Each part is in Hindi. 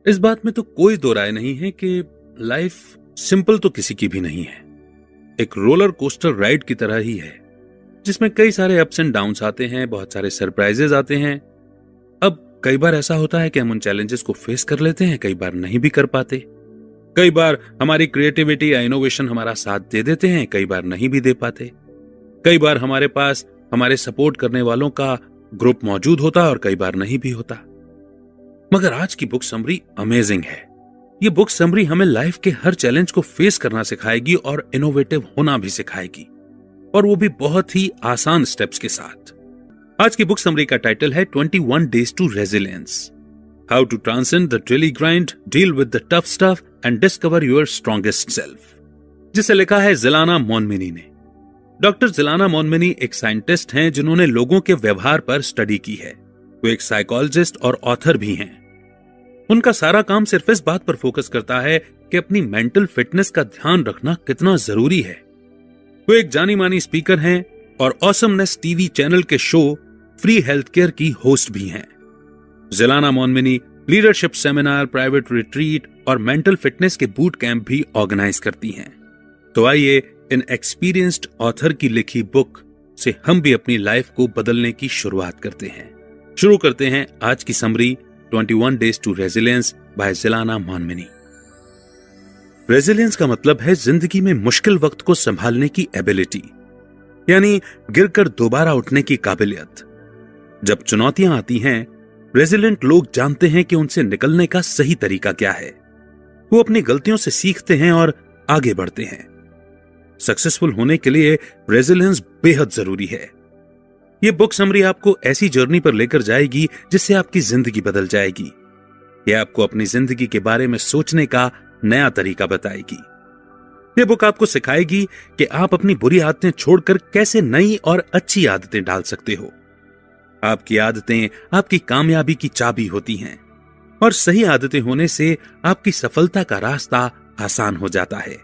इस बात में तो कोई दो राय नहीं है कि लाइफ सिंपल तो किसी की भी नहीं है। एक रोलर कोस्टर राइड की तरह ही है, जिसमें कई सारे अप्स एंड डाउन्स आते हैं, बहुत सारे सरप्राइजेस आते हैं। अब कई बार ऐसा होता है कि हम उन चैलेंजेस को फेस कर लेते हैं, कई बार नहीं भी कर पाते। कई बार हमारी क्रिएटिविटी या इनोवेशन हमारा साथ दे देते हैं, कई बार नहीं भी दे पाते। कई बार हमारे पास हमारे सपोर्ट करने वालों का ग्रुप मौजूद होता और कई बार नहीं भी होता। मगर आज की बुक समरी अमेजिंग है। ये बुक समरी हमें लाइफ के हर चैलेंज को फेस करना सिखाएगी और इनोवेटिव होना भी सिखाएगी, और वो भी बहुत ही आसान स्टेप्स के साथ। आज की बुक समरी का टाइटल है 21 Days to Resilience, How to Transcend the Daily Grind, Deal with the Tough Stuff and Discover Your Strongest Self, जिसे लिखा है जिलाना मोनमिनी ने। डॉक्टर जिलाना मोनमिनी एक साइंटिस्ट हैं जिन्होंने लोगों के व्यवहार पर स्टडी की है। वो एक साइकोलॉजिस्ट और ऑथर भी हैं। उनका सारा काम सिर्फ इस बात पर फोकस करता है कि अपनी मेंटल फिटनेस का ध्यान रखना कितना जरूरी है। वो एक जानी मानी स्पीकर हैं और ऑसमनेस टीवी चैनल के शो फ्री हेल्थ केयर की होस्ट भी हैं। जिलाना मोनमिनी लीडरशिप सेमिनार, प्राइवेट रिट्रीट और मेंटल फिटनेस के बूट कैंप भी ऑर्गेनाइज करती हैं। तो आइए इन एक्सपीरियंस्ड ऑथर की लिखी बुक से हम भी अपनी लाइफ को बदलने की शुरुआत करते हैं। शुरू करते हैं आज की summary 21 Days to Resilience by जिलाना मोनमिनी। रेजिलियंस का मतलब है जिंदगी में मुश्किल वक्त को संभालने की एबिलिटी, यानी गिरकर दोबारा उठने की काबिलियत। जब चुनौतियां आती हैं, रेजिलिएंट लोग जानते हैं कि उनसे निकलने का सही तरीका क्या है। वो अपनी गलतियों से सीखते हैं और आगे बढ़ते हैं। सक्सेसफुल होने के लिए रेजिलियंस बेहद जरूरी है। ये बुक समरी आपको ऐसी जर्नी पर लेकर जाएगी जिससे आपकी जिंदगी बदल जाएगी। ये आपको अपनी जिंदगी के बारे में सोचने का नया तरीका बताएगी। ये बुक आपको सिखाएगी कि आप अपनी बुरी आदतें छोड़कर कैसे नई और अच्छी आदतें डाल सकते हो। आपकी आदतें आपकी कामयाबी की चाबी होती हैं, और सही आदतें होने से आपकी सफलता का रास्ता आसान हो जाता है।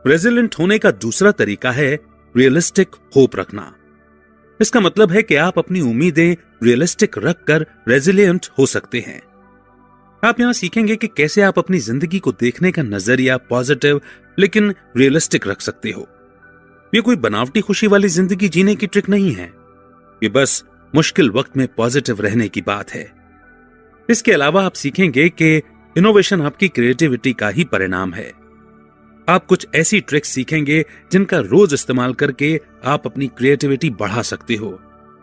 रेजिलिएंट होने का दूसरा तरीका है रियलिस्टिक होप रखना। इसका मतलब है कि आप अपनी उम्मीदें रियलिस्टिक रखकर रेजिलिएंट हो सकते हैं। आप यहां सीखेंगे कि कैसे आप अपनी जिंदगी को देखने का नजरिया पॉजिटिव लेकिन रियलिस्टिक रख सकते हो। ये कोई बनावटी खुशी वाली जिंदगी जीने की ट्रिक नहीं है, ये बस मुश्किल वक्त में पॉजिटिव रहने की बात है। इसके अलावा आप सीखेंगे कि इनोवेशन आपकी क्रिएटिविटी का ही परिणाम है। आप कुछ ऐसी ट्रिक्स सीखेंगे जिनका रोज इस्तेमाल करके आप अपनी क्रिएटिविटी बढ़ा सकते हो,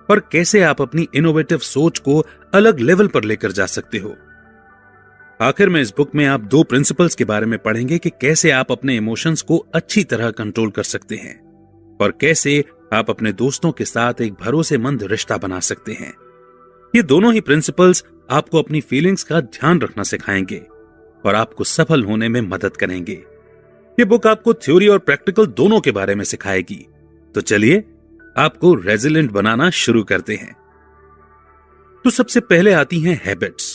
और कैसे आप अपनी इनोवेटिव सोच को अलग लेवल पर लेकर जा सकते हो। आखिर में इस बुक में आप 2 प्रिंसिपल्स के बारे में पढ़ेंगे कि कैसे आप अपने इमोशंस को अच्छी तरह कंट्रोल कर सकते हैं, और कैसे आप अपने दोस्तों के साथ एक भरोसेमंद रिश्ता बना सकते हैं। ये दोनों ही प्रिंसिपल्स आपको अपनी फीलिंग्स का ध्यान रखना सिखाएंगे और आपको सफल होने में मदद करेंगे। ये बुक आपको थ्योरी और प्रैक्टिकल दोनों के बारे में सिखाएगी। तो चलिए आपको रेजिलिएंट बनाना शुरू करते हैं। तो सबसे पहले आती हैं हैबिट्स।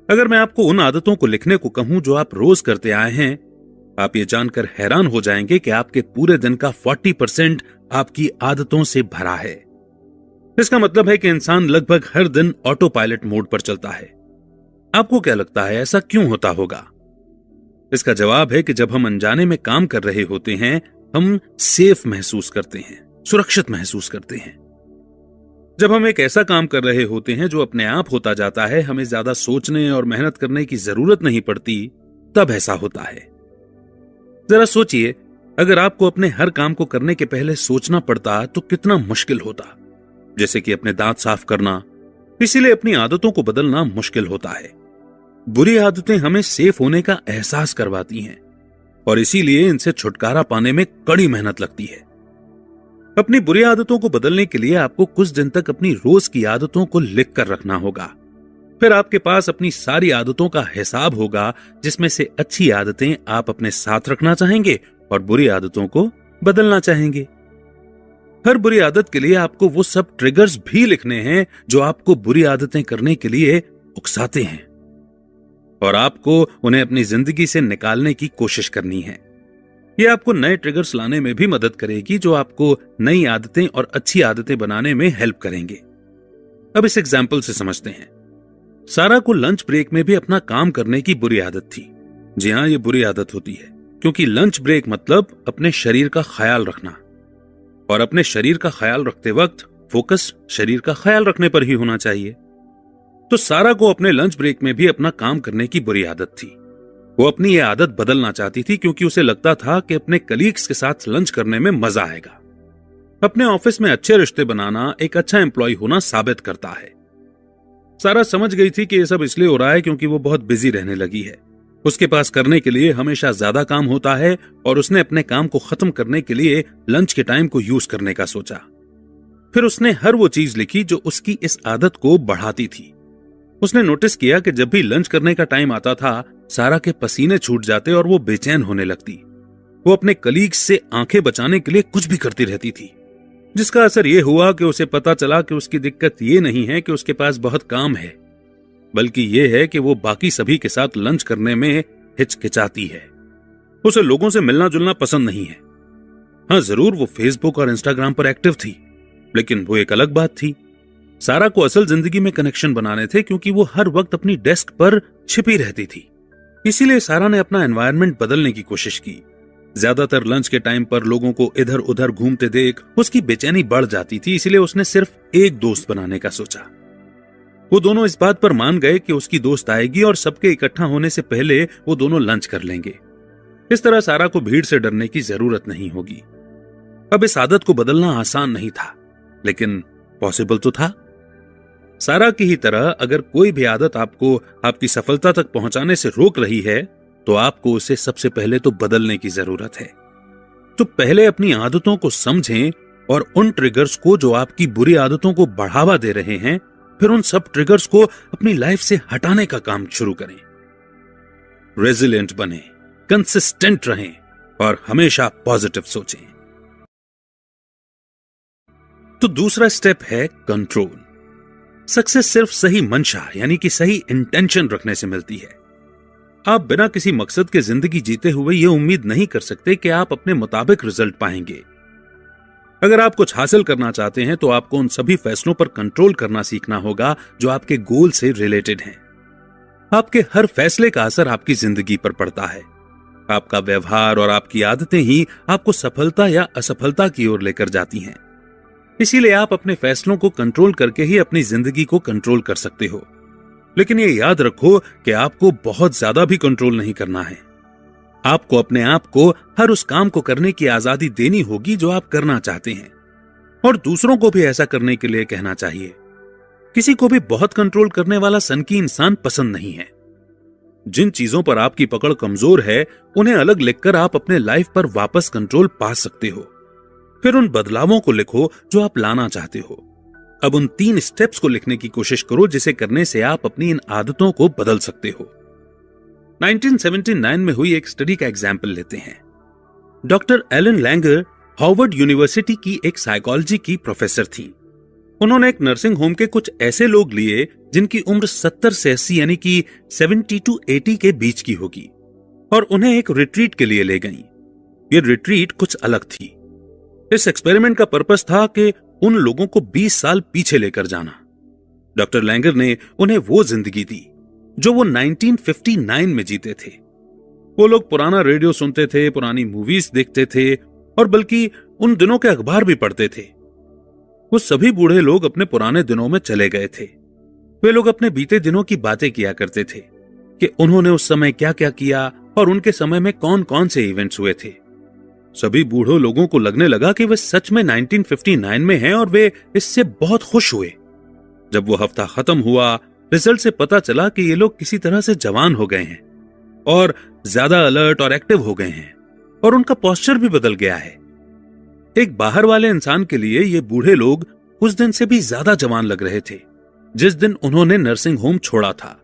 अगर मैं आपको उन आदतों को लिखने को कहूं जो आप रोज करते आए हैं, आप ये जानकर हैरान हो जाएंगे कि आपके पूरे दिन का 40% आपकी आदतों से भरा है। इसका मतलब है कि इंसान लगभग हर दिन ऑटो पायलट मोड पर चलता है। आपको क्या लगता है ऐसा क्यों होता होगा? इसका जवाब है कि जब हम अनजाने में काम कर रहे होते हैं, हम सेफ महसूस करते हैं, सुरक्षित महसूस करते हैं। जब हम एक ऐसा काम कर रहे होते हैं जो अपने आप होता जाता है, हमें ज्यादा सोचने और मेहनत करने की जरूरत नहीं पड़ती, तब ऐसा होता है। जरा सोचिए, अगर आपको अपने हर काम को करने के पहले सोचना पड़ता तो कितना मुश्किल होता। जैसे कि अपने दांत साफ करना। इसीलिए अपनी आदतों को बदलना मुश्किल होता है। बुरी आदतें हमें सेफ होने का एहसास करवाती हैं, और इसीलिए इनसे छुटकारा पाने में कड़ी मेहनत लगती है। अपनी बुरी आदतों को बदलने के लिए आपको कुछ दिन तक अपनी रोज की आदतों को लिख कर रखना होगा। फिर आपके पास अपनी सारी आदतों का हिसाब होगा, जिसमें से अच्छी आदतें आप अपने साथ रखना चाहेंगे और बुरी आदतों को बदलना चाहेंगे। हर बुरी आदत के लिए आपको वो सब ट्रिगर्स भी लिखने हैं जो आपको बुरी आदतें करने के लिए उकसाते हैं, और आपको उन्हें अपनी जिंदगी से निकालने की कोशिश करनी है। यह आपको नए ट्रिगर्स लाने में भी मदद करेगी जो आपको नई आदतें और अच्छी आदतें बनाने में हेल्प करेंगे। अब इस एग्जाम्पल से समझते हैं। सारा को लंच ब्रेक में भी अपना काम करने की बुरी आदत थी। जी हां, ये बुरी आदत होती है, क्योंकि लंच ब्रेक मतलब अपने शरीर का ख्याल रखना, और अपने शरीर का ख्याल रखते वक्त फोकस शरीर का ख्याल रखने पर ही होना चाहिए। तो सारा को अपने लंच ब्रेक में भी अपना काम करने की बुरी आदत थी। वो अपनी ये आदत बदलना चाहती थी, क्योंकि उसे लगता था कि अपने कलीग्स के साथ लंच करने में मजा आएगा। अपने ऑफिस में अच्छे रिश्ते बनाना एक अच्छा एम्प्लॉय होना साबित करता है। सारा समझ गई थी कि यह सब इसलिए हो रहा है क्योंकि वो बहुत बिजी रहने लगी है। उसके पास करने के लिए हमेशा ज्यादा काम होता है, और उसने अपने काम को खत्म करने के लिए लंच के टाइम को यूज करने का सोचा। फिर उसने हर वो चीज लिखी जो उसकी इस आदत को बढ़ाती थी। उसने नोटिस किया कि जब भी लंच करने का टाइम आता था, सारा के पसीने छूट जाते और वो बेचैन होने लगती। वो अपने कलीग्स से आंखें बचाने के लिए कुछ भी करती रहती थी, जिसका असर यह हुआ कि उसे पता चला कि उसकी दिक्कत ये नहीं है कि उसके पास बहुत काम है, बल्कि यह है कि वो बाकी सभी के साथ लंच करने में हिचकिचाती है। उसे लोगों से मिलना जुलना पसंद नहीं है। हाँ, जरूर वो फेसबुक और इंस्टाग्राम पर एक्टिव थी, लेकिन वो एक अलग बात थी। सारा को असल जिंदगी में कनेक्शन बनाने थे, क्योंकि वो हर वक्त अपनी डेस्क पर छिपी रहती थी। इसीलिए सारा ने अपना एनवायरनमेंट बदलने की कोशिश की। ज्यादातर लंच के टाइम पर लोगों को इधर उधर घूमते देख उसकी बेचैनी बढ़ जाती थी। इसलिए उसने सिर्फ एक दोस्त बनाने का सोचा। वो दोनों इस बात पर मान गए कि उसकी दोस्त आएगी और सबके इकट्ठा होने से पहले वो दोनों लंच कर लेंगे। इस तरह सारा को भीड़ से डरने की जरूरत नहीं होगी। अब इस आदत को बदलना आसान नहीं था, लेकिन पॉसिबल तो था। सारा की ही तरह अगर कोई भी आदत आपको आपकी सफलता तक पहुंचाने से रोक रही है, तो आपको उसे सबसे पहले तो बदलने की जरूरत है। तो पहले अपनी आदतों को समझें और उन ट्रिगर्स को जो आपकी बुरी आदतों को बढ़ावा दे रहे हैं, फिर उन सब ट्रिगर्स को अपनी लाइफ से हटाने का काम शुरू करें। रेजिलिएंट बने, कंसिस्टेंट रहें और हमेशा पॉजिटिव सोचें। तो दूसरा स्टेप है कंट्रोल। सक्सेस सिर्फ सही मंशा यानी कि सही इंटेंशन रखने से मिलती है। आप बिना किसी मकसद के जिंदगी जीते हुए यह उम्मीद नहीं कर सकते कि आप अपने मुताबिक रिजल्ट पाएंगे। अगर आप कुछ हासिल करना चाहते हैं, तो आपको उन सभी फैसलों पर कंट्रोल करना सीखना होगा जो आपके गोल से रिलेटेड हैं। आपके हर फैसले का असर आपकी जिंदगी पर पड़ता है। आपका व्यवहार और आपकी आदतें ही आपको सफलता या असफलता की ओर लेकर जाती हैं। इसीलिए आप अपने फैसलों को कंट्रोल करके ही अपनी जिंदगी को कंट्रोल कर सकते हो। लेकिन ये याद रखो कि आपको बहुत ज्यादा भी कंट्रोल नहीं करना है। आपको अपने आप को हर उस काम को करने की आजादी देनी होगी जो आप करना चाहते हैं, और दूसरों को भी ऐसा करने के लिए कहना चाहिए। किसी को भी बहुत कंट्रोल करने वाला सनकी इंसान पसंद नहीं है। जिन चीजों पर आपकी पकड़ कमजोर है, उन्हें अलग लिखकर आप अपने लाइफ पर वापस कंट्रोल पा सकते हो। फिर उन बदलावों को लिखो जो आप लाना चाहते हो। अब उन 3 स्टेप्स को लिखने की कोशिश करो जिसे करने से आप अपनी इन आदतों को बदल सकते हो। 1979 में हुई एक स्टडी का एग्जाम्पल लेते हैं। Doctor Ellen Langer Harvard University की एक साइकोलॉजी की प्रोफेसर थी। उन्होंने एक नर्सिंग होम के कुछ ऐसे लोग लिए जिनकी उम्र 70 से 80 यानी कि 70 to 80 के बीच की होगी, और उन्हें एक रिट्रीट के लिए ले गईं। ये रिट्रीट कुछ अलग थी। इस एक्सपेरिमेंट का पर्पस था कि उन लोगों को 20 साल पीछे लेकर जाना। डॉक्टर लैंगर ने उन्हें वो जिंदगी दी जो वो 1959 में जीते थे। वो लोग पुराना रेडियो सुनते थे, पुरानी मूवीज देखते थे, और बल्कि उन दिनों के अखबार भी पढ़ते थे। वो सभी बूढ़े लोग अपने पुराने दिनों में चले गए थे। वे लोग अपने बीते दिनों की बातें किया करते थे कि उन्होंने उस समय क्या क्या किया और उनके समय में कौन कौन से इवेंट्स हुए थे। सभी बूढ़ों लोगों को लगने लगा कि वे सच में 1959 में हैं, और वे इससे बहुत खुश हुए। जब वो हफ्ता खत्म हुआ, रिजल्ट से पता चला कि ये लोग किसी तरह से जवान हो गए हैं और ज्यादा अलर्ट और एक्टिव हो गए हैं, और उनका पोस्चर भी बदल गया है। एक बाहर वाले इंसान के लिए ये बूढ़े लोग उस दिन से भी ज्यादा जवान लग रहे थे जिस दिन उन्होंने नर्सिंग होम छोड़ा था।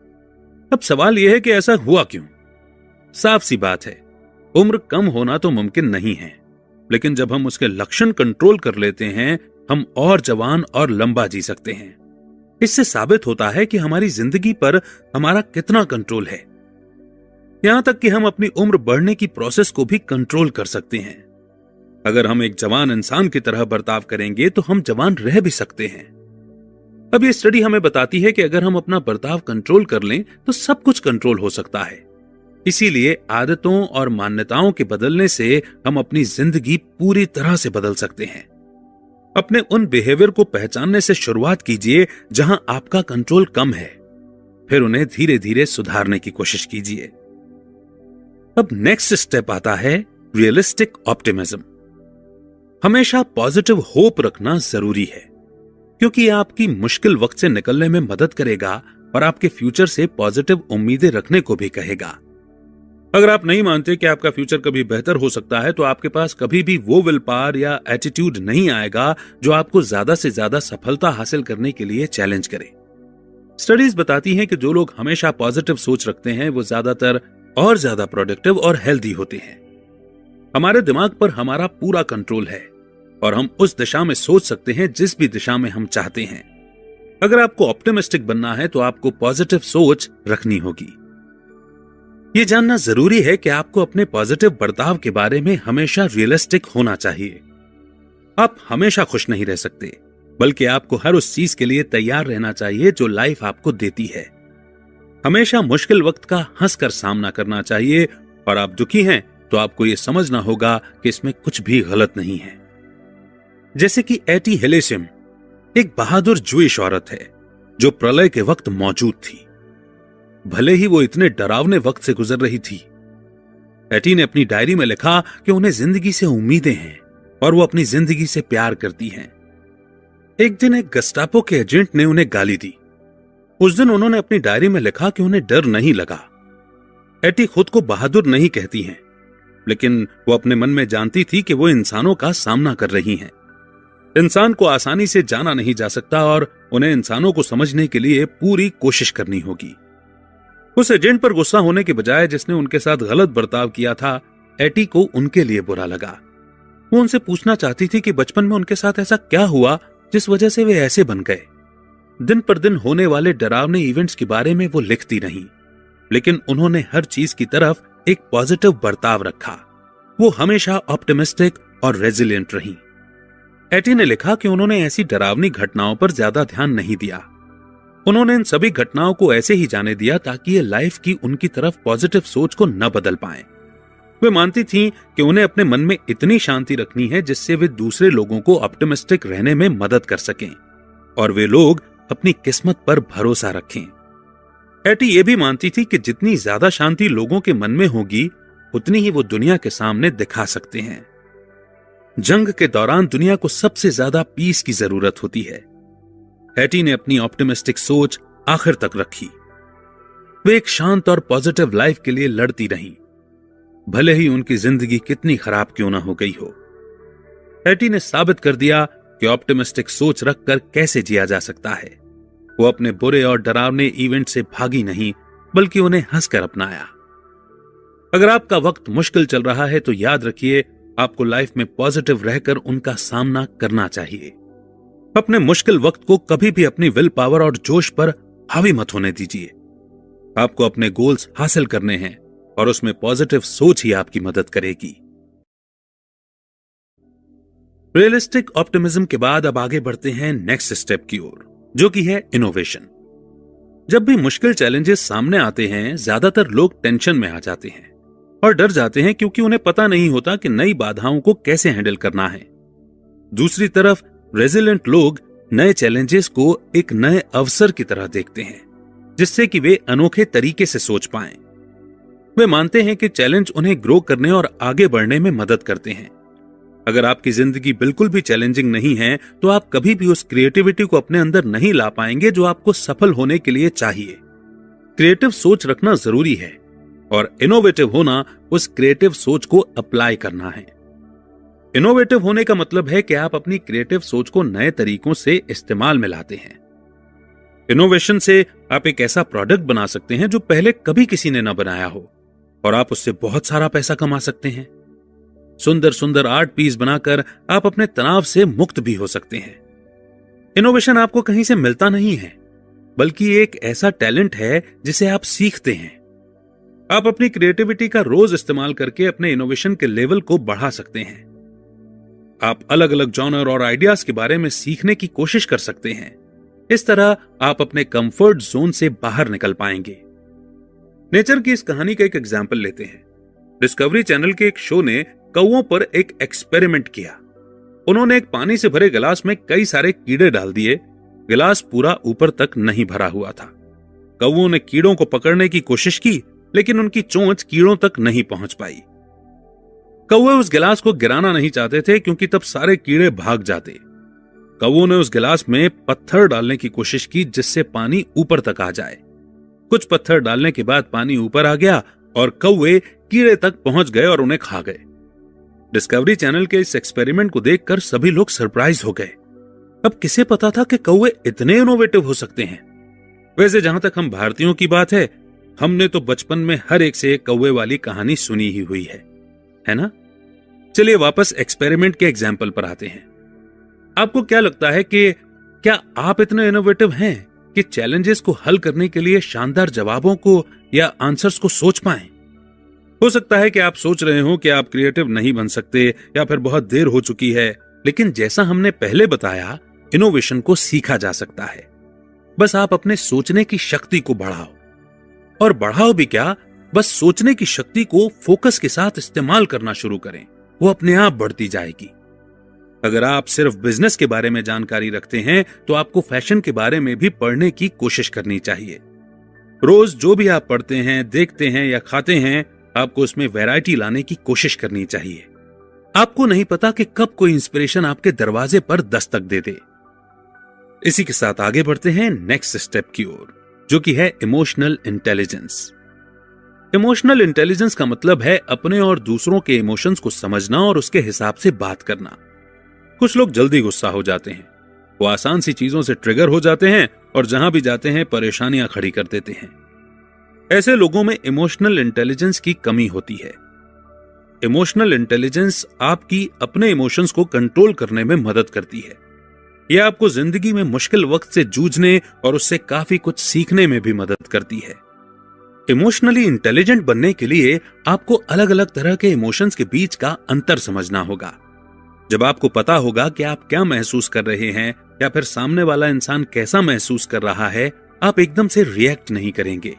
अब सवाल यह है कि ऐसा हुआ क्यों? साफ सी बात है, उम्र कम होना तो मुमकिन नहीं है, लेकिन जब हम उसके लक्षण कंट्रोल कर लेते हैं, हम और जवान और लंबा जी सकते हैं। इससे साबित होता है कि हमारी जिंदगी पर हमारा कितना कंट्रोल है। यहां तक कि हम अपनी उम्र बढ़ने की प्रोसेस को भी कंट्रोल कर सकते हैं। अगर हम एक जवान इंसान की तरह बर्ताव करेंगे तो हम जवान रह भी सकते हैं। अब ये स्टडी हमें बताती है कि अगर हम अपना बर्ताव कंट्रोल कर लें तो सब कुछ कंट्रोल हो सकता है। इसीलिए आदतों और मान्यताओं के बदलने से हम अपनी जिंदगी पूरी तरह से बदल सकते हैं। अपने उन बिहेवियर को पहचानने से शुरुआत कीजिए जहां आपका कंट्रोल कम है, फिर उन्हें धीरे धीरे सुधारने की कोशिश कीजिए। अब नेक्स्ट स्टेप आता है रियलिस्टिक ऑप्टिमिज्म। हमेशा पॉजिटिव होप रखना जरूरी है, क्योंकि ये आपकी मुश्किल वक्त से निकलने में मदद करेगा और आपके फ्यूचर से पॉजिटिव उम्मीदें रखने को भी कहेगा। अगर आप नहीं मानते कि आपका फ्यूचर कभी बेहतर हो सकता है, तो आपके पास कभी भी वो विल पावर या एटीट्यूड नहीं आएगा जो आपको ज्यादा से ज्यादा सफलता हासिल करने के लिए चैलेंज करे। स्टडीज बताती हैं कि जो लोग हमेशा पॉजिटिव सोच रखते हैं वो ज्यादातर और ज्यादा प्रोडक्टिव और हेल्दी होते हैं। हमारे दिमाग पर हमारा पूरा कंट्रोल है और हम उस दिशा में सोच सकते हैं जिस भी दिशा में हम चाहते हैं। अगर आपको ऑप्टिमिस्टिक बनना है तो आपको पॉजिटिव सोच रखनी होगी। ये जानना जरूरी है कि आपको अपने पॉजिटिव बर्ताव के बारे में हमेशा रियलिस्टिक होना चाहिए। आप हमेशा खुश नहीं रह सकते, बल्कि आपको हर उस चीज के लिए तैयार रहना चाहिए जो लाइफ आपको देती है। हमेशा मुश्किल वक्त का हंसकर सामना करना चाहिए, और आप दुखी हैं तो आपको यह समझना होगा कि इसमें कुछ भी गलत नहीं है। जैसे कि एटी हेलेसिम एक बहादुर जूइश औरत है जो प्रलय के वक्त मौजूद थी, भले ही वो इतने डरावने वक्त से गुजर रही थी। एटी ने अपनी डायरी में लिखा कि उन्हें जिंदगी से उम्मीदें हैं और वो अपनी जिंदगी से प्यार करती हैं। एक दिन एक गस्टापो के एजेंट ने उन्हें गाली दी। उस दिन उन्होंने अपनी डायरी में लिखा कि उन्हें डर नहीं लगा। एटी खुद को बहादुर नहीं कहती हैं, लेकिन वो अपने मन में जानती थी कि वो इंसानों का सामना कर रही हैं। इंसान को आसानी से जाना नहीं जा सकता और उन्हें इंसानों को समझने के लिए पूरी कोशिश करनी होगी। उस एजेंट पर गुस्सा होने के बजाय जिसने उनके साथ गलत बर्ताव किया था, एटी को उनके लिए बुरा लगा। वो उनसे पूछना चाहती थी कि बचपन में उनके साथ ऐसा क्या हुआ जिस वजह से वे ऐसे बन गए। दिन पर दिन होने वाले डरावने इवेंट्स के बारे में वो लिखती नहीं, लेकिन उन्होंने हर चीज की तरफ एक पॉजिटिव बर्ताव रखा। वो हमेशा ऑप्टिमिस्टिक और रेजिलिएंट रही। एटी ने लिखा कि उन्होंने ऐसी डरावनी घटनाओं पर ज्यादा ध्यान नहीं दिया। उन्होंने इन सभी घटनाओं को ऐसे ही जाने दिया ताकि ये लाइफ की उनकी तरफ पॉजिटिव सोच को न बदल पाएं। वे मानती थीं कि उन्हें अपने मन में इतनी शांति रखनी है जिससे वे दूसरे लोगों को ऑप्टिमिस्टिक रहने में मदद कर सकें और वे लोग अपनी किस्मत पर भरोसा रखें। एटी ये भी मानती थी कि जितनी ज्यादा शांति लोगों के मन में होगी, उतनी ही वो दुनिया के सामने दिखा सकते हैं। जंग के दौरान दुनिया को सबसे ज्यादा पीस की जरूरत होती है। एटी ने अपनी ऑप्टिमिस्टिक सोच आखिर तक रखी। वे एक शांत और पॉजिटिव लाइफ के लिए लड़ती रहीं, भले ही उनकी जिंदगी कितनी खराब क्यों ना हो गई हो। एटी ने साबित कर दिया कि ऑप्टिमिस्टिक सोच रखकर कैसे जिया जा सकता है। वो अपने बुरे और डरावने इवेंट से भागी नहीं, बल्कि उन्हें हंसकर अपनाया। अगर आपका वक्त मुश्किल चल रहा है तो याद रखिए, आपको लाइफ में पॉजिटिव रहकर उनका सामना करना चाहिए। अपने मुश्किल वक्त को कभी भी अपनी विल पावर और जोश पर हावी मत होने दीजिए। आपको अपने गोल्स हासिल करने हैं और उसमें पॉजिटिव सोच ही आपकी मदद करेगी। रियलिस्टिक ऑप्टिमिज्म के बाद अब आगे बढ़ते हैं नेक्स्ट स्टेप की ओर, जो कि है इनोवेशन। जब भी मुश्किल चैलेंजेस सामने आते हैं, ज्यादातर लोग टेंशन में आ जाते हैं और डर जाते हैं, क्योंकि उन्हें पता नहीं होता कि नई बाधाओं को कैसे हैंडल करना है। दूसरी तरफ रेजिलिएंट लोग नए चैलेंजेस को एक नए अवसर की तरह देखते हैं, जिससे कि वे अनोखे तरीके से सोच पाएं। वे मानते हैं कि चैलेंज उन्हें ग्रो करने और आगे बढ़ने में मदद करते हैं। अगर आपकी जिंदगी बिल्कुल भी चैलेंजिंग नहीं है, तो आप कभी भी उस क्रिएटिविटी को अपने अंदर नहीं ला पाएंगे जो आपको सफल होने के लिए चाहिए। क्रिएटिव सोच रखना जरूरी है और इनोवेटिव होना उस क्रिएटिव सोच को अप्लाई करना है। इनोवेटिव होने का मतलब है कि आप अपनी क्रिएटिव सोच को नए तरीकों से इस्तेमाल में लाते हैं। इनोवेशन से आप एक ऐसा प्रोडक्ट बना सकते हैं जो पहले कभी किसी ने न बनाया हो, और आप उससे बहुत सारा पैसा कमा सकते हैं। सुंदर सुंदर आर्ट पीस बनाकर आप अपने तनाव से मुक्त भी हो सकते हैं। इनोवेशन आपको कहीं से मिलता नहीं है, बल्कि एक ऐसा टैलेंट है जिसे आप सीखते हैं। आप अपनी क्रिएटिविटी का रोज इस्तेमाल करके अपने इनोवेशन के लेवल को बढ़ा सकते हैं। आप अलग अलग जॉनर और आइडियाज के बारे में सीखने की कोशिश कर सकते हैं। इस तरह आप अपने कंफर्ट जोन से बाहर निकल पाएंगे। नेचर की इस कहानी का एक एग्जाम्पल लेते हैं। डिस्कवरी चैनल के एक शो ने कौओं पर एक एक्सपेरिमेंट किया। उन्होंने एक पानी से भरे गिलास में कई सारे कीड़े डाल दिए। गिलास पूरा ऊपर तक नहीं भरा हुआ था। कौओं ने कीड़ों को पकड़ने की कोशिश की, लेकिन उनकी चोंच कीड़ों तक नहीं पहुंच पाई। कौवे उस गिलास को गिराना नहीं चाहते थे, क्योंकि तब सारे कीड़े भाग जाते। कौओं ने उस गिलास में पत्थर डालने की कोशिश की, जिससे पानी ऊपर तक आ जाए। कुछ पत्थर डालने के बाद पानी ऊपर आ गया और कौवे कीड़े तक पहुंच गए और उन्हें खा गए। डिस्कवरी चैनल के इस एक्सपेरिमेंट को देखकर सभी लोग सरप्राइज हो गए। अब किसे पता था कि कौवे इतने इनोवेटिव हो सकते हैं। वैसे जहां तक हम भारतीयों की बात है, हमने तो बचपन में हर एक से एक कौवे वाली कहानी सुनी ही हुई है ना? चलिए वापस एक्सपेरिमेंट के एग्जाम्पल पर आते हैं। आपको क्या लगता है कि क्या आप इतने इनोवेटिव हैं कि चैलेंजेस को हल करने के लिए शानदार जवाबों को या आंसर्स को सोच पाएं? हो सकता है कि आप सोच रहे हो कि आप क्रिएटिव नहीं बन सकते या फिर बहुत देर हो चुकी है, लेकिन जैसा हमने पहले बताया, इनोवेशन को सीखा जा सकता है। बस आप अपने सोचने की शक्ति को बढ़ाओ, और बढ़ाओ भी क्या, बस सोचने की शक्ति को फोकस के साथ इस्तेमाल करना शुरू करें, वो अपने आप बढ़ती जाएगी। अगर आप सिर्फ बिजनेस के बारे में जानकारी रखते हैं, तो आपको फैशन के बारे में भी पढ़ने की कोशिश करनी चाहिए। रोज जो भी आप पढ़ते हैं, देखते हैं या खाते हैं, आपको उसमें वैरायटी लाने की कोशिश करनी चाहिए। आपको नहीं पता कि कब कोई इंस्पिरेशन आपके दरवाजे पर दस्तक दे दे। इसी के साथ आगे बढ़ते हैं नेक्स्ट स्टेप की ओर, जो कि है इमोशनल इंटेलिजेंस। इमोशनल इंटेलिजेंस का मतलब है अपने और दूसरों के इमोशंस को समझना और उसके हिसाब से बात करना। कुछ लोग जल्दी गुस्सा हो जाते हैं, वो आसान सी चीजों से ट्रिगर हो जाते हैं और जहां भी जाते हैं परेशानियां खड़ी कर देते हैं। ऐसे लोगों में इमोशनल इंटेलिजेंस की कमी होती है। इमोशनल इंटेलिजेंस आपकी अपने इमोशंस को कंट्रोल करने में मदद करती है। यह आपको जिंदगी में मुश्किल वक्त से जूझने और उससे काफी कुछ सीखने में भी मदद करती है। इमोशनली इंटेलिजेंट बनने के लिए आपको अलग अलग तरह के इमोशंस के बीच का अंतर समझना होगा। जब आपको पता होगा कि आप क्या महसूस कर रहे हैं या फिर सामने वाला इंसान कैसा महसूस कर रहा है, आप एकदम से रिएक्ट नहीं करेंगे,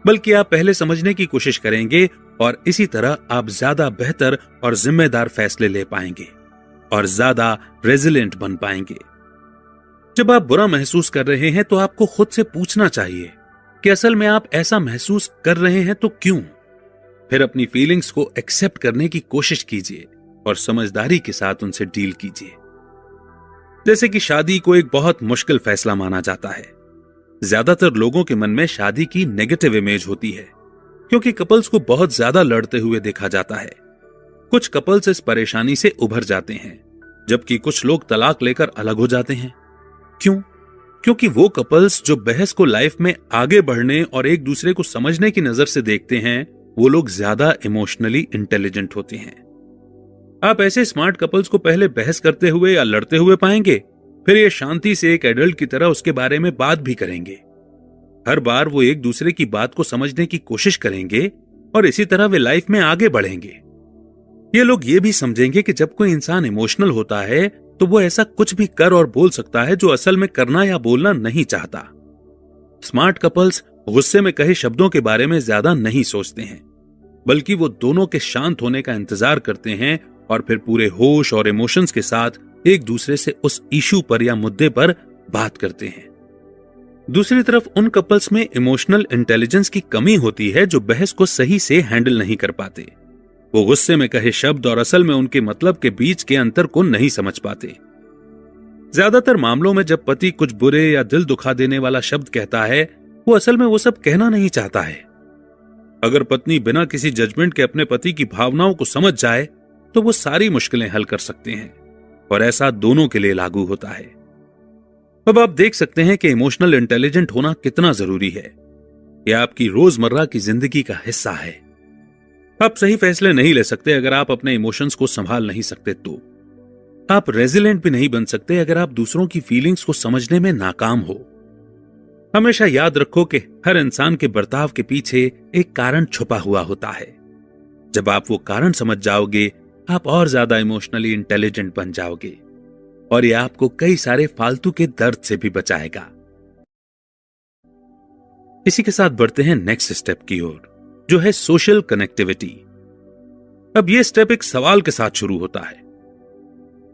बल्कि आप पहले समझने की कोशिश करेंगे, और इसी तरह आप ज्यादा बेहतर और जिम्मेदार फैसले ले पाएंगे और ज्यादा रेजिलिएंट बन पाएंगे। जब आप बुरा महसूस कर रहे हैं, तो आपको खुद से पूछना चाहिए कि असल में आप ऐसा महसूस कर रहे हैं तो क्यों। फिर अपनी फीलिंग्स को एक्सेप्ट करने की कोशिश कीजिए और समझदारी के साथ उनसे डील कीजिए। जैसे कि शादी को एक बहुत मुश्किल फैसला माना जाता है। ज्यादातर लोगों के मन में शादी की नेगेटिव इमेज होती है, क्योंकि कपल्स को बहुत ज्यादा लड़ते हुए देखा जाता है। कुछ कपल्स इस परेशानी से उभर जाते हैं, जबकि कुछ लोग तलाक लेकर अलग हो जाते हैं। क्यों? क्योंकि वो कपल्स जो बहस को लाइफ में आगे बढ़ने और एक दूसरे को समझने की नजर से देखते हैं, वो लोग ज्यादा इमोशनली इंटेलिजेंट होते हैं। आप ऐसे स्मार्ट कपल्स को पहले बहस करते हुए या लड़ते हुए पाएंगे, फिर ये शांति से एक एडल्ट की तरह उसके बारे में बात भी करेंगे। हर बार वो एक दूसरे की बात को समझने की कोशिश करेंगे और इसी तरह वे लाइफ में आगे बढ़ेंगे। ये लोग ये भी समझेंगे कि जब कोई इंसान इमोशनल होता है, तो वो ऐसा कुछ भी कर और बोल सकता है जो असल में करना या बोलना नहीं चाहता। स्मार्ट कपल्स गुस्से में कहे शब्दों के बारे में ज्यादा नहीं सोचते हैं, बल्कि वो दोनों के शांत होने का इंतजार करते हैं और फिर पूरे होश और इमोशंस के साथ एक दूसरे से उस इशू पर या मुद्दे पर बात करते हैं। दूसरी तरफ उन कपल्स में इमोशनल इंटेलिजेंस की कमी होती है जो बहस को सही से हैंडल नहीं कर पाते। वो गुस्से में कहे शब्द और असल में उनके मतलब के बीच के अंतर को नहीं समझ पाते। ज्यादातर मामलों में जब पति कुछ बुरे या दिल दुखा देने वाला शब्द कहता है, वो असल में वो सब कहना नहीं चाहता है। अगर पत्नी बिना किसी जजमेंट के अपने पति की भावनाओं को समझ जाए, तो वो सारी मुश्किलें हल कर सकते हैं, और ऐसा दोनों के लिए लागू होता है। अब आप देख सकते हैं कि इमोशनल इंटेलिजेंट होना कितना जरूरी है। यह आपकी रोजमर्रा की जिंदगी का हिस्सा है। आप सही फैसले नहीं ले सकते अगर आप अपने इमोशंस को संभाल नहीं सकते, तो आप रेजिलेंट भी नहीं बन सकते अगर आप दूसरों की फीलिंग्स को समझने में नाकाम हो। हमेशा याद रखो कि हर इंसान के बर्ताव के पीछे एक कारण छुपा हुआ होता है। जब आप वो कारण समझ जाओगे, आप और ज्यादा इमोशनली इंटेलिजेंट बन जाओगे, और यह आपको कई सारे फालतू के दर्द से भी बचाएगा। इसी के साथ बढ़ते हैं नेक्स्ट स्टेप की ओर, जो है सोशल कनेक्टिविटी। अब यह स्टेप एक सवाल के साथ शुरू होता है।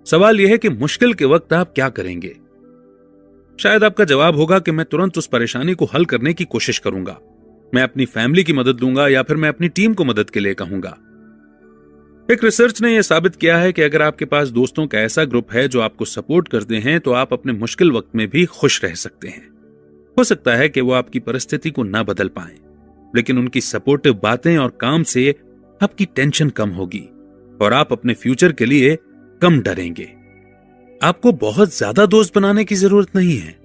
सवाल यह है कि मुश्किल के वक्त आप क्या करेंगे। शायद आपका जवाब होगा कि मैं तुरंत उस परेशानी को हल करने की कोशिश करूंगा, मैं अपनी फैमिली की मदद लूंगा या फिर मैं अपनी टीम को मदद के लिए कहूंगा। एक रिसर्च ने यह साबित किया है कि अगर आपके पास दोस्तों का ऐसा ग्रुप है जो आपको सपोर्ट करते हैं तो आप अपने मुश्किल वक्त में भी खुश रह सकते हैं। हो सकता है कि वो आपकी परिस्थिति को ना बदल पाएं, लेकिन उनकी सपोर्टिव बातें और काम से आपकी टेंशन कम होगी और आप अपने फ्यूचर के लिए कम डरेंगे। आपको बहुत ज्यादा दोस्त बनाने की जरूरत नहीं है।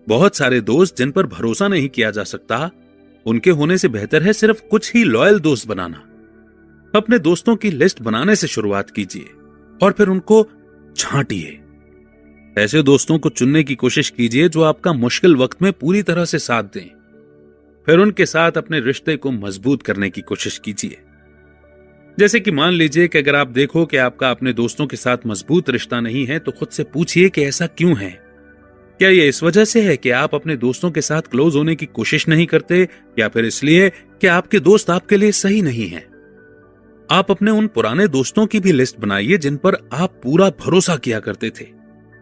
बहुत सारे दोस्त जिन पर भरोसा नहीं किया जा सकता, उनके होने से बेहतर है सिर्फ कुछ ही लॉयल दोस्त बनाना। अपने दोस्तों की लिस्ट बनाने से शुरुआत कीजिए और फिर उनको छांटिए। ऐसे दोस्तों को चुनने की कोशिश कीजिए जो आपका मुश्किल वक्त में पूरी तरह से साथ दें। फिर उनके साथ अपने रिश्ते को मजबूत करने की कोशिश कीजिए। जैसे कि मान लीजिए कि अगर आप देखो कि आपका अपने दोस्तों के साथ मजबूत रिश्ता नहीं है, तो खुद से पूछिए कि ऐसा क्यों है। क्या यह इस वजह से है कि आप अपने दोस्तों के साथ क्लोज होने की कोशिश नहीं करते, या फिर इसलिए कि आपके दोस्त आपके लिए सही नहीं हैं? आप अपने उन पुराने दोस्तों की भी लिस्ट बनाइए जिन पर आप पूरा भरोसा किया करते थे,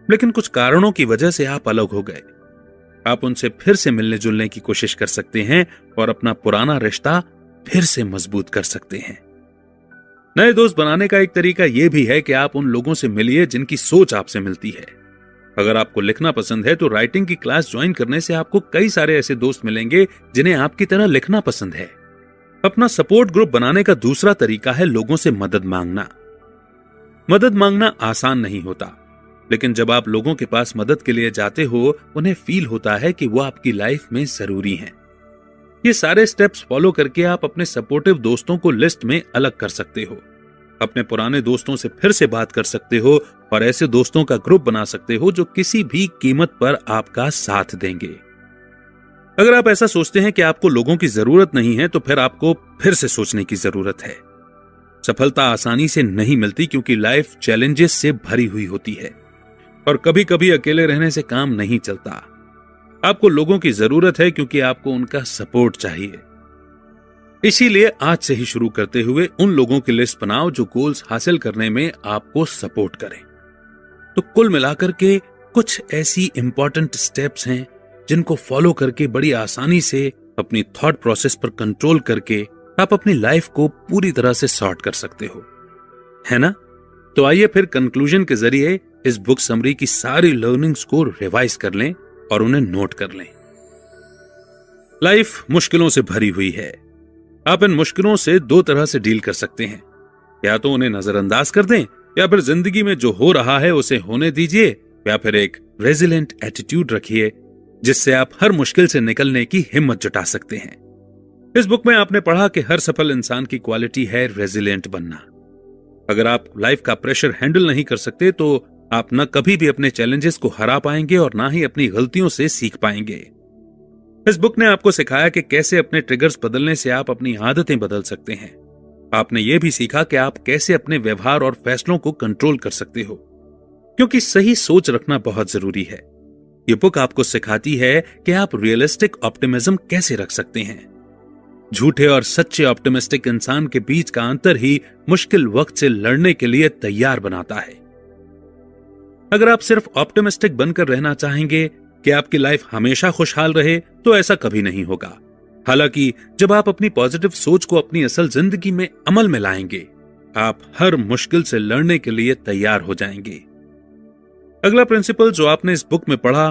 लेकिन कुछ कारणों की वजह से आप अलग हो गए। आप उनसे फिर से मिलने जुलने की कोशिश कर सकते हैं और अपना पुराना रिश्ता फिर से मजबूत कर सकते हैं। नए दोस्त बनाने का एक तरीका यह भी है कि आप उन लोगों से मिलिए जिनकी सोच आपसे मिलती है। अगर आपको लिखना पसंद है तो राइटिंग की क्लास ज्वाइन करने से आपको कई सारे ऐसे दोस्त मिलेंगे जिन्हें आपकी तरह लिखना पसंद है। अपना सपोर्ट ग्रुप बनाने का दूसरा तरीका है लोगों से मदद मांगना। मदद मांगना आसान नहीं होता, लेकिन जब आप लोगों के पास मदद के लिए जाते हो, उन्हें फील होता है कि वो आपकी लाइफ में जरूरी हैं। ये सारे स्टेप्स फॉलो करके आप अपने सपोर्टिव दोस्तों को लिस्ट में अलग कर सकते हो, अपने पुराने दोस्तों से फिर से बात कर सकते हो और ऐसे दोस्तों का ग्रुप बना सकते हो जो किसी भी कीमत पर आपका साथ देंगे। अगर आप ऐसा सोचते हैं कि आपको लोगों की जरूरत नहीं है, तो फिर आपको फिर से सोचने की जरूरत है। सफलता आसानी से नहीं मिलती क्योंकि लाइफ चैलेंजेस से भरी हुई होती है और कभी कभी अकेले रहने से काम नहीं चलता। आपको लोगों की जरूरत है क्योंकि आपको उनका सपोर्ट चाहिए। इसीलिए आज से ही शुरू करते हुए उन लोगों की लिस्ट बनाओ जो गोल्स हासिल करने में आपको सपोर्ट करें। तो कुल मिलाकर के कुछ ऐसी इंपॉर्टेंट स्टेप्स हैं जिनको फॉलो करके बड़ी आसानी से अपनी थॉट प्रोसेस पर कंट्रोल करके आप अपनी लाइफ को पूरी तरह से सॉर्ट कर सकते हो, है ना? तो आइए फिर कंक्लूजन के जरिए इस बुक समरी की सारी लर्निंग्स को रिवाइज कर लें और उन्हें नोट कर लें। लाइफ मुश्किलों से भरी हुई है। आप इन मुश्किलों से दो तरह से डील कर सकते हैं, या तो उन्हें नजरअंदाज कर दें या फिर जिंदगी में जो हो रहा है उसे होने दीजिए, या फिर एक रेजिलेंट एटीट्यूड रखिए जिससे आप हर मुश्किल से निकलने की हिम्मत जुटा सकते हैं। इस बुक में आपने पढ़ा कि हर सफल इंसान की क्वालिटी है रेजिलेंट बनना। अगर आप लाइफ का प्रेशर हैंडल नहीं कर सकते तो आप न कभी भी अपने चैलेंजेस को हरा पाएंगे और ना ही अपनी गलतियों से सीख पाएंगे। इस बुक ने आपको सिखाया कि कैसे अपने ट्रिगर्स बदलने से आप अपनी आदतें बदल सकते हैं। आपने यह भी सीखा कि आप कैसे अपने व्यवहार और फैसलों को कंट्रोल कर सकते हो, क्योंकि सही सोच रखना बहुत जरूरी है। यह बुक आपको सिखाती है कि आप रियलिस्टिक ऑप्टिमिज्म कैसे रख सकते हैं। झूठे और सच्चे ऑप्टिमिस्टिक इंसान के बीच का अंतर ही मुश्किल वक्त से लड़ने के लिए तैयार बनाता है। अगर आप सिर्फ ऑप्टिमिस्टिक बनकर रहना चाहेंगे कि आपकी लाइफ हमेशा खुशहाल रहे, तो ऐसा कभी नहीं होगा। हालांकि जब आप अपनी पॉजिटिव सोच को अपनी असल जिंदगी में अमल में लाएंगे, आप हर मुश्किल से लड़ने के लिए तैयार हो जाएंगे। अगला प्रिंसिपल जो आपने इस बुक में पढ़ा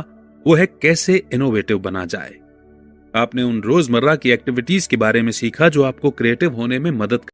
वो है कैसे इनोवेटिव बना जाए। आपने उन रोजमर्रा की एक्टिविटीज के बारे में सीखा जो आपको क्रिएटिव होने में मदद